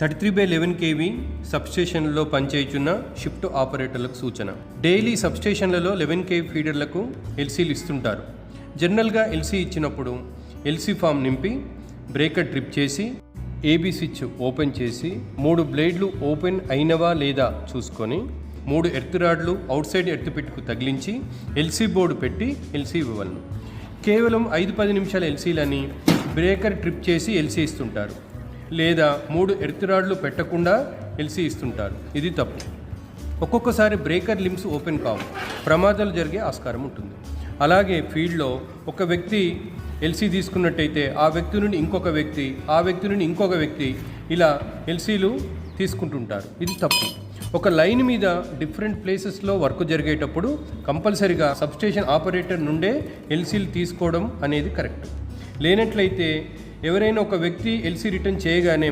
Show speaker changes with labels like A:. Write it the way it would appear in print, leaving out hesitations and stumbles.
A: 33/11 kV సబ్స్టేషన్లలో పనిచేయుచున్న shift ఆపరేటర్లకు సూచన. Daily సబ్స్టేషన్లలో 11 kV ఫీడర్లకు ఎల్సీలు ఇస్తుంటారు. జనరల్గా ఎల్సీ ఇచ్చినప్పుడు ఎల్సీ ఫామ్ నింపి బ్రేకర్ ట్రిప్ చేసి ఏబీ స్విచ్ ఓపెన్ చేసి 3 బ్లేడ్లు ఓపెన్ అయినవా లేదా చూసుకొని 3 ఎర్త్ రాడ్లు అవుట్ సైడ్ ఎర్త్ పిట్కు తగిలించి ఎల్సీ బోర్డు పెట్టి ఎల్సీ ఇవ్వవలను. కేవలం 5-10 నిమిషాల ఎల్సీలని బ్రేకర్ ట్రిప్ చేసి ఎల్సీ ఇస్తుంటారు, లేదా 3 ఎర్త్ రాడ్లు పెట్టకుండా ఎల్సీ ఇస్తుంటారు. ఇది తప్పు. ఒక్కొక్కసారి బ్రేకర్ లిమ్స్ ఓపెన్ కావు, ప్రమాదాలు జరిగే ఆస్కారం ఉంటుంది. అలాగే ఫీల్డ్లో ఒక వ్యక్తి ఎల్సీ తీసుకున్నట్టయితే ఆ వ్యక్తి నుండి ఇంకొక వ్యక్తి, ఆ వ్యక్తి నుండి ఇంకొక వ్యక్తి ఇలా ఎల్సీలు తీసుకుంటుంటారు. ఇది తప్పు. ఒక లైన్ మీద డిఫరెంట్ ప్లేసెస్లో వర్క్ జరిగేటప్పుడు కంపల్సరిగా సబ్స్టేషన్ ఆపరేటర్ నుండే ఎల్సీలు తీసుకోవడం అనేది కరెక్ట్. లేనట్లయితే ఎవరైనా ఒక వ్యక్తి ఎల్సీ రిటర్న్ చేయగానే